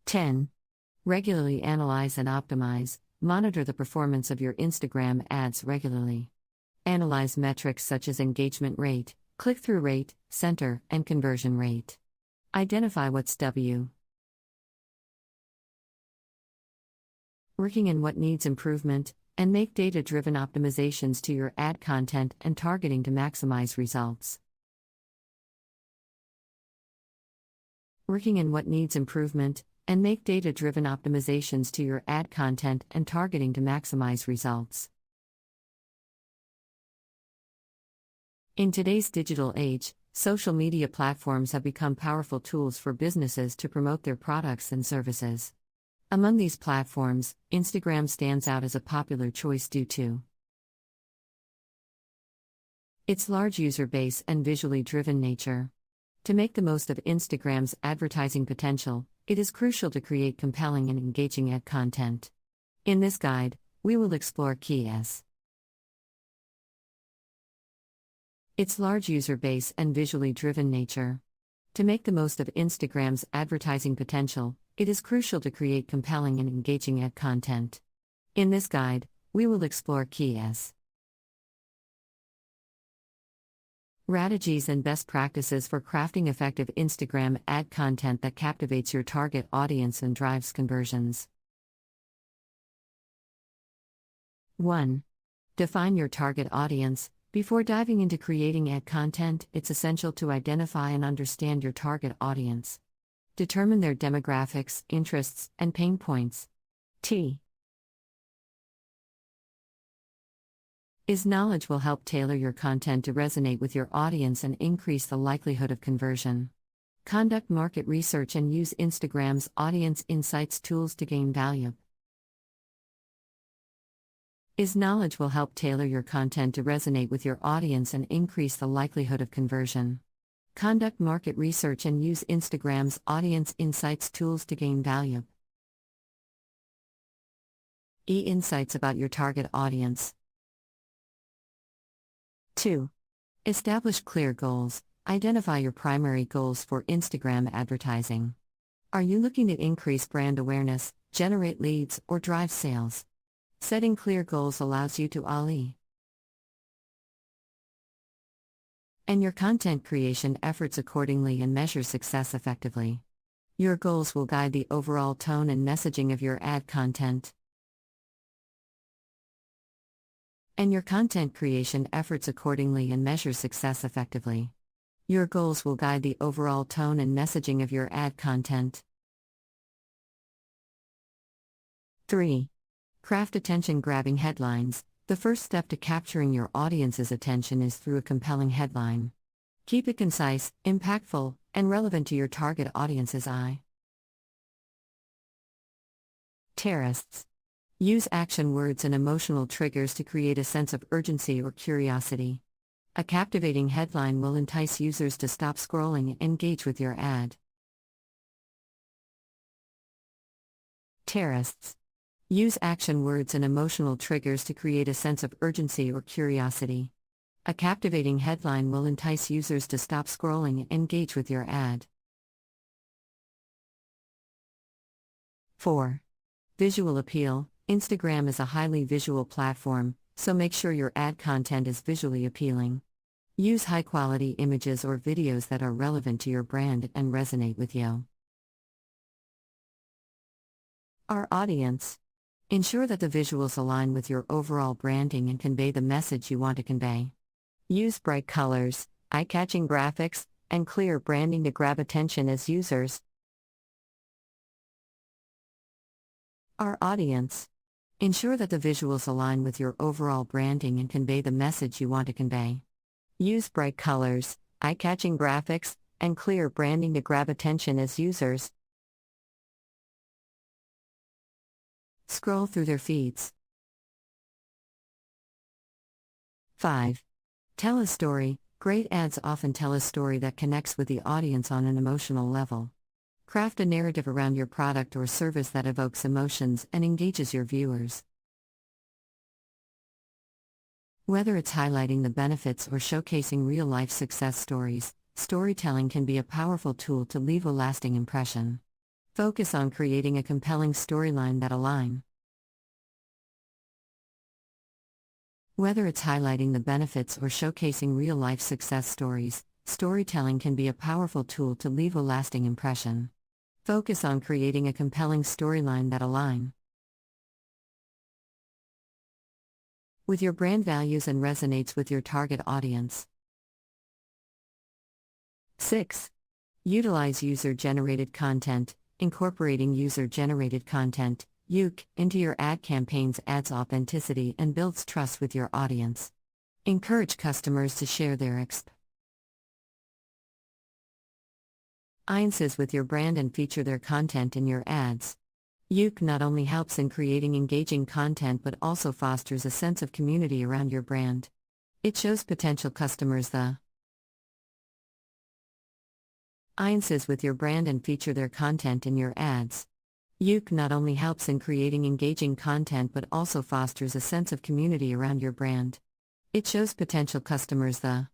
10. Regularly analyze and optimize. Monitor the performance of your Instagram ads regularly. Analyze metrics such as engagement rate, click through rate, center, and conversion rate. Identify what's working and what needs improvement, and make data driven optimizations to your ad content and targeting to maximize results. Working and what needs improvement, and make data driven optimizations to your ad content and targeting to maximize results. In today's digital age, social media platforms have become powerful tools for businesses to promote their products and services. Among these platforms, Instagram stands out as a popular choice due to its large user base and visually driven nature. To make the most of Instagram's advertising potential, it is crucial to create compelling and engaging ad content. In this guide, we will explore keys. Its large user base and visually driven nature. To make the most of Instagram's advertising potential, it is crucial to create compelling and engaging ad content. In this guide, we will explore keys. Strategies and best practices for crafting effective Instagram ad content that captivates your target audience and drives conversions. 1. Define your target audience. Before diving into creating ad content, it's essential to identify and understand your target audience. Determine their demographics, interests, and pain points. Is knowledge will help tailor your content to resonate with your audience and increase the likelihood of conversion. Conduct market research and use Instagram's audience insights tools to gain value. Is knowledge will help tailor your content to resonate with your audience and increase the likelihood of conversion. Conduct market research and use Instagram's audience insights tools to gain value. Insights about your target audience. 2. Establish clear goals. Identify your primary goals for Instagram advertising. Are you looking to increase brand awareness, generate leads, or drive sales? Setting clear goals allows you to and your content creation efforts accordingly and measure success effectively. Your goals will guide the overall tone and messaging of your ad content. And your content creation efforts accordingly and measure success effectively. Your goals will guide the overall tone and messaging of your ad content. 3. Craft attention-grabbing headlines. The first step to capturing your audience's attention is through a compelling headline. Keep it concise, impactful, and relevant to your target audience's eye. Terrorists. Use action words and emotional triggers to create a sense of urgency or curiosity. A captivating headline will entice users to stop scrolling and engage with your ad. Terrorists. Use action words and emotional triggers to create a sense of urgency or curiosity. A captivating headline will entice users to stop scrolling and engage with your ad. 4. Visual appeal. Instagram is a highly visual platform, so make sure your ad content is visually appealing. Use high-quality images or videos that are relevant to your brand and resonate with you. Our audience. Ensure that the visuals align with your overall branding and convey the message you want to convey. Use bright colors, eye-catching graphics, and clear branding to grab attention as users. Our audience. Ensure that the visuals align with your overall branding and convey the message you want to convey. Use bright colors, eye-catching graphics, and clear branding to grab attention as users. Scroll through their feeds. 5. Tell a story. Great ads often tell a story that connects with the audience on an emotional level. Craft a narrative around your product or service that evokes emotions and engages your viewers. Whether it's highlighting the benefits or showcasing real-life success stories, storytelling can be a powerful tool to leave a lasting impression. Focus on creating a compelling storyline that align. Whether it's highlighting the benefits or showcasing real-life success stories, storytelling can be a powerful tool to leave a lasting impression. Focus on creating a compelling storyline that align with your brand values and resonates with your target audience. 6. Utilize user-generated content. Incorporating user-generated content, UGC, into your ad campaigns adds authenticity and builds trust with your audience. Encourage customers to share their experiences with your brand and feature their content in your ads. UGC not only helps in creating engaging content but also fosters a sense of community around your brand. It shows potential customers the experiences with your brand and feature their content in your ads. UGC not only helps in creating engaging content but also fosters a sense of community around your brand. It shows potential customers the